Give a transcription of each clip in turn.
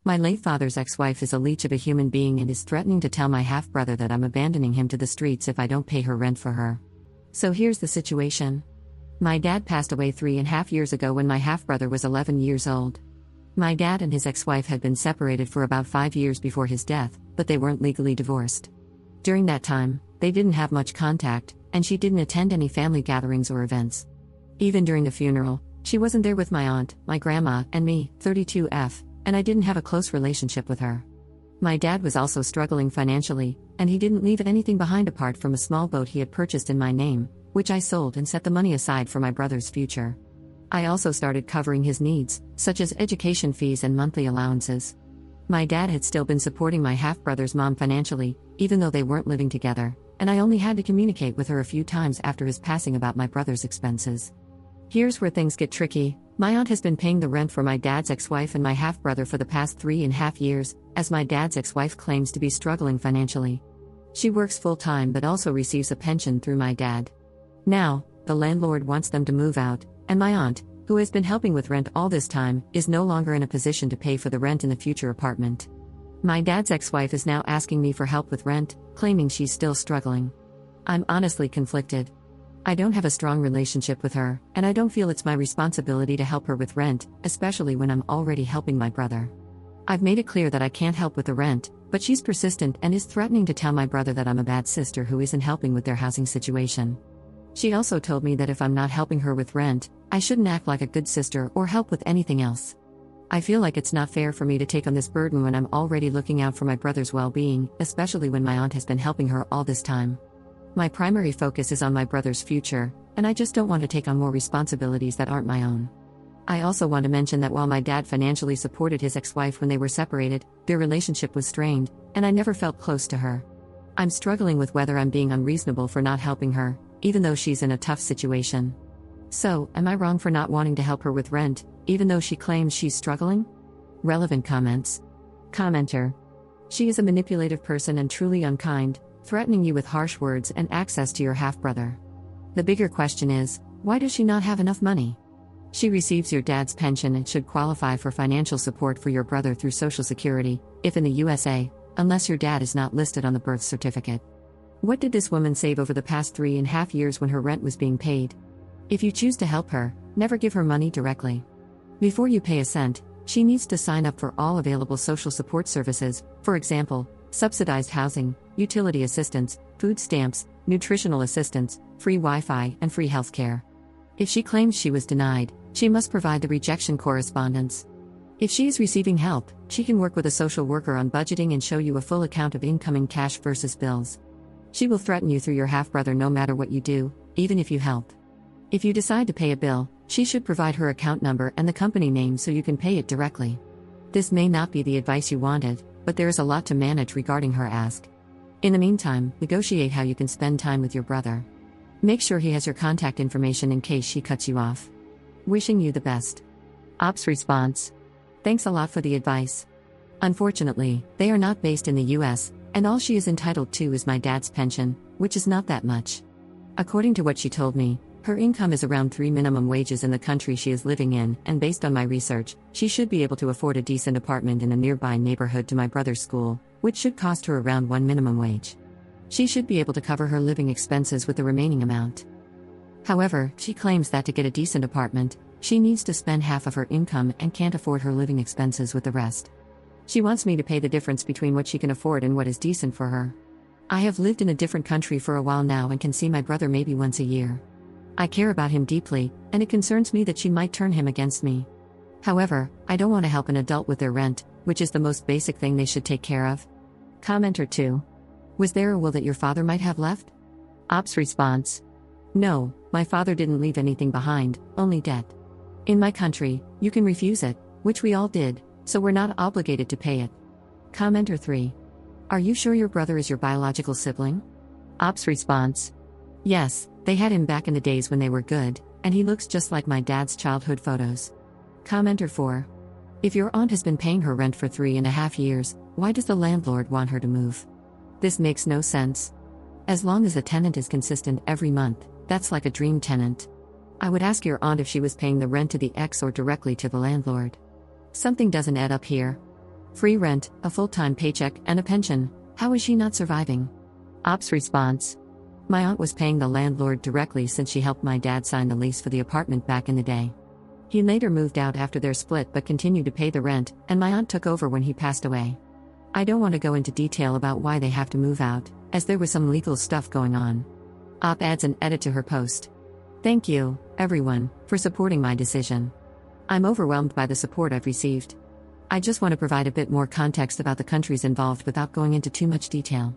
My late father's ex-wife is a leech of a human being and is threatening to tell my half-brother that I'm abandoning him to the streets if I don't pay her rent for her. So here's the situation. My dad passed away 3.5 years ago when my half-brother was 11 years old. My dad and his ex-wife had been separated for about 5 years before his death, but they weren't legally divorced. During that time, they didn't have much contact, and she didn't attend any family gatherings or events. Even during the funeral, she wasn't there with my aunt, my grandma, and me, 32F, and I didn't have a close relationship with her. My dad was also struggling financially, and he didn't leave anything behind apart from a small boat he had purchased in my name, which I sold and set the money aside for my brother's future. I also started covering his needs, such as education fees and monthly allowances. My dad had still been supporting my half-brother's mom financially, even though they weren't living together, and I only had to communicate with her a few times after his passing about my brother's expenses. Here's where things get tricky. My aunt has been paying the rent for my dad's ex-wife and my half-brother for the past 3.5 years, as my dad's ex-wife claims to be struggling financially. She works full-time but also receives a pension through my dad. Now, the landlord wants them to move out, and my aunt, who has been helping with rent all this time, is no longer in a position to pay for the rent in the future apartment. My dad's ex-wife is now asking me for help with rent, claiming she's still struggling. I'm honestly conflicted. I don't have a strong relationship with her, and I don't feel it's my responsibility to help her with rent, especially when I'm already helping my brother. I've made it clear that I can't help with the rent, but she's persistent and is threatening to tell my brother that I'm a bad sister who isn't helping with their housing situation. She also told me that if I'm not helping her with rent, I shouldn't act like a good sister or help with anything else. I feel like it's not fair for me to take on this burden when I'm already looking out for my brother's well-being, especially when my aunt has been helping her all this time. My primary focus is on my brother's future, and I just don't want to take on more responsibilities that aren't my own. I also want to mention that while my dad financially supported his ex-wife when they were separated, their relationship was strained, and I never felt close to her. I'm struggling with whether I'm being unreasonable for not helping her, even though she's in a tough situation. So, am I wrong for not wanting to help her with rent, even though she claims she's struggling? Relevant comments. Commenter. She is a manipulative person and truly unkind, threatening you with harsh words and access to your half-brother. The bigger question is, why does she not have enough money? She receives your dad's pension and should qualify for financial support for your brother through Social Security, if in the USA, unless your dad is not listed on the birth certificate. What did this woman save over the past 3.5 years when her rent was being paid? If you choose to help her, never give her money directly. Before you pay a cent, she needs to sign up for all available social support services, for example, subsidized housing, utility assistance, food stamps, nutritional assistance, free Wi-Fi, and free healthcare. If she claims she was denied, she must provide the rejection correspondence. If she is receiving help, she can work with a social worker on budgeting and show you a full account of incoming cash versus bills. She will threaten you through your half-brother no matter what you do, even if you help. If you decide to pay a bill, she should provide her account number and the company name so you can pay it directly. This may not be the advice you wanted, but there is a lot to manage regarding her ask. In the meantime, negotiate how you can spend time with your brother. Make sure he has your contact information in case she cuts you off. Wishing you the best. Ops response. Thanks a lot for the advice. Unfortunately, they are not based in the US, and all she is entitled to is my dad's pension, which is not that much. According to what she told me, her income is around 3 minimum wages in the country she is living in, and based on my research, she should be able to afford a decent apartment in a nearby neighborhood to my brother's school, which should cost her around 1 minimum wage. She should be able to cover her living expenses with the remaining amount. However, she claims that to get a decent apartment, she needs to spend half of her income and can't afford her living expenses with the rest. She wants me to pay the difference between what she can afford and what is decent for her. I have lived in a different country for a while now and can see my brother maybe once a year. I care about him deeply, and it concerns me that she might turn him against me. However, I don't want to help an adult with their rent, which is the most basic thing they should take care of. Commenter 2. Was there a will that your father might have left? Ops response. No, my father didn't leave anything behind, only debt. In my country, you can refuse it, which we all did, so we're not obligated to pay it. Commenter 3. Are you sure your brother is your biological sibling? Ops response. Yes, they had him back in the days when they were good, and he looks just like my dad's childhood photos. Commenter 4. If your aunt has been paying her rent for 3.5 years, why does the landlord want her to move? This makes no sense. As long as the tenant is consistent every month, that's like a dream tenant. I would ask your aunt if she was paying the rent to the ex or directly to the landlord. Something doesn't add up here. Free rent, a full-time paycheck, and a pension. How is she not surviving? Ops response. My aunt was paying the landlord directly since she helped my dad sign the lease for the apartment back in the day. He later moved out after their split but continued to pay the rent, and my aunt took over when he passed away. I don't want to go into detail about why they have to move out, as there was some legal stuff going on. Op adds an edit to her post. Thank you, everyone, for supporting my decision. I'm overwhelmed by the support I've received. I just want to provide a bit more context about the countries involved without going into too much detail.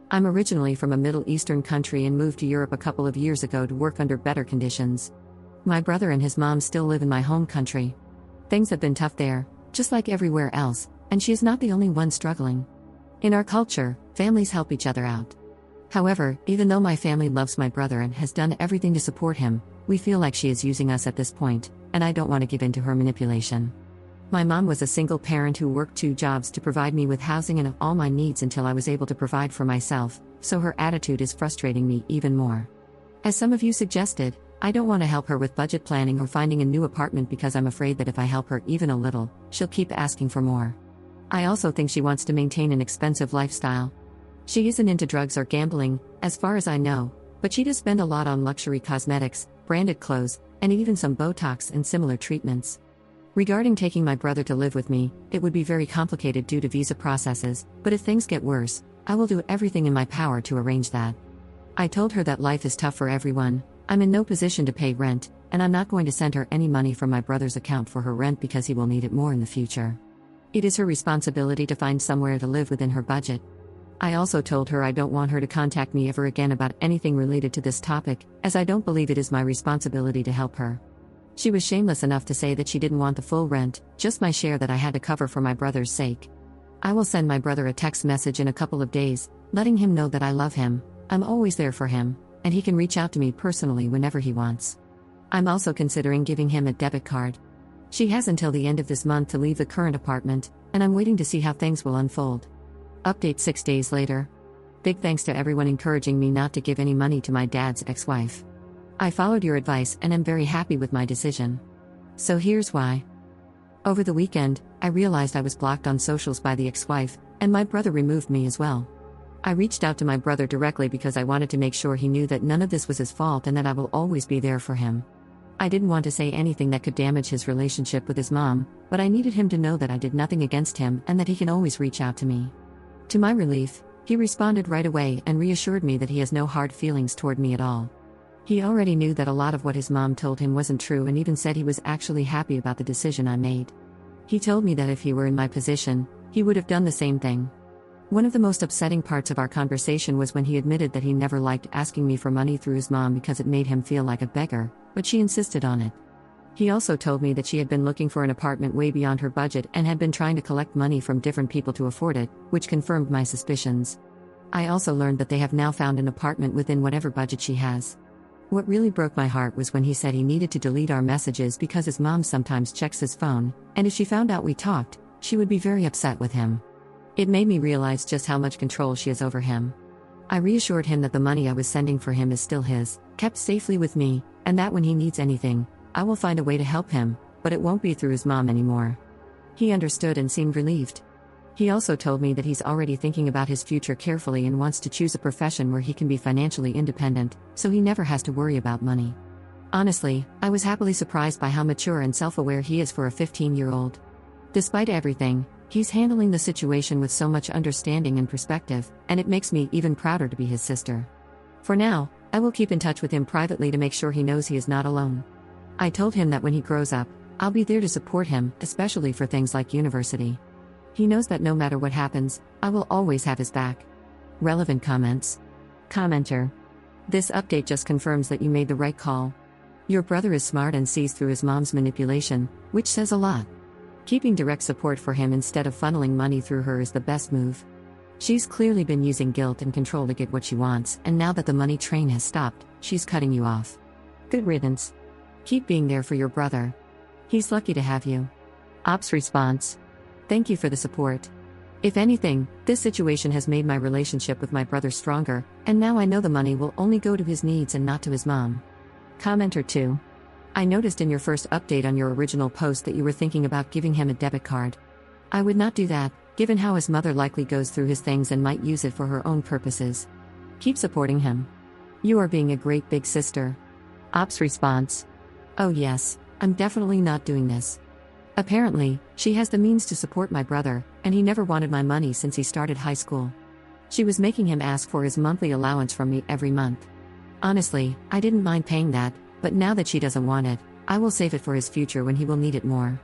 I'm originally from a Middle Eastern country and moved to Europe a couple of years ago to work under better conditions. My brother and his mom still live in my home country. Things have been tough there, just like everywhere else, and she is not the only one struggling. In our culture, families help each other out. However, even though my family loves my brother and has done everything to support him, we feel like she is using us at this point, and I don't want to give in to her manipulation. My mom was a single parent who worked 2 jobs to provide me with housing and all my needs until I was able to provide for myself, so her attitude is frustrating me even more. As some of you suggested, I don't want to help her with budget planning or finding a new apartment because I'm afraid that if I help her even a little, she'll keep asking for more. I also think she wants to maintain an expensive lifestyle. She isn't into drugs or gambling, as far as I know, but she does spend a lot on luxury cosmetics, branded clothes, and even some Botox and similar treatments. Regarding taking my brother to live with me, it would be very complicated due to visa processes, but if things get worse, I will do everything in my power to arrange that. I told her that life is tough for everyone, I'm in no position to pay rent, and I'm not going to send her any money from my brother's account for her rent because he will need it more in the future. It is her responsibility to find somewhere to live within her budget. I also told her I don't want her to contact me ever again about anything related to this topic, as I don't believe it is my responsibility to help her. She was shameless enough to say that she didn't want the full rent, just my share that I had to cover for my brother's sake. I will send my brother a text message in a couple of days, letting him know that I love him, I'm always there for him, and he can reach out to me personally whenever he wants. I'm also considering giving him a debit card. She has until the end of this month to leave the current apartment, and I'm waiting to see how things will unfold. Update 6 days later. Big thanks to everyone encouraging me not to give any money to my dad's ex-wife. I followed your advice and am very happy with my decision. So here's why. Over the weekend, I realized I was blocked on socials by the ex-wife, and my brother removed me as well. I reached out to my brother directly because I wanted to make sure he knew that none of this was his fault and that I will always be there for him. I didn't want to say anything that could damage his relationship with his mom, but I needed him to know that I did nothing against him and that he can always reach out to me. To my relief, he responded right away and reassured me that he has no hard feelings toward me at all. He already knew that a lot of what his mom told him wasn't true and even said he was actually happy about the decision I made. He told me that if he were in my position, he would have done the same thing. One of the most upsetting parts of our conversation was when he admitted that he never liked asking me for money through his mom because it made him feel like a beggar, but she insisted on it. He also told me that she had been looking for an apartment way beyond her budget and had been trying to collect money from different people to afford it, which confirmed my suspicions. I also learned that they have now found an apartment within whatever budget she has. What really broke my heart was when he said he needed to delete our messages because his mom sometimes checks his phone, and if she found out we talked, she would be very upset with him. It made me realize just how much control she has over him. I reassured him that the money I was sending for him is still his, kept safely with me, and that when he needs anything, I will find a way to help him, but it won't be through his mom anymore. He understood and seemed relieved. He also told me that he's already thinking about his future carefully and wants to choose a profession where he can be financially independent, so he never has to worry about money. Honestly, I was happily surprised by how mature and self-aware he is for a 15-year-old. Despite everything, he's handling the situation with so much understanding and perspective, and it makes me even prouder to be his sister. For now, I will keep in touch with him privately to make sure he knows he is not alone. I told him that when he grows up, I'll be there to support him, especially for things like university. He knows that no matter what happens, I will always have his back. Relevant comments. Commenter. This update just confirms that you made the right call. Your brother is smart and sees through his mom's manipulation, which says a lot. Keeping direct support for him instead of funneling money through her is the best move. She's clearly been using guilt and control to get what she wants, and now that the money train has stopped, she's cutting you off. Good riddance. Keep being there for your brother. He's lucky to have you. Ops response. Thank you for the support. If anything, this situation has made my relationship with my brother stronger, and now I know the money will only go to his needs and not to his mom. Commenter 2. I noticed in your first update on your original post that you were thinking about giving him a debit card. I would not do that, given how his mother likely goes through his things and might use it for her own purposes. Keep supporting him. You are being a great big sister. Op's response. Oh yes, I'm definitely not doing this. Apparently, she has the means to support my brother, and he never wanted my money since he started high school. She was making him ask for his monthly allowance from me every month. Honestly, I didn't mind paying that, but now that she doesn't want it, I will save it for his future when he will need it more.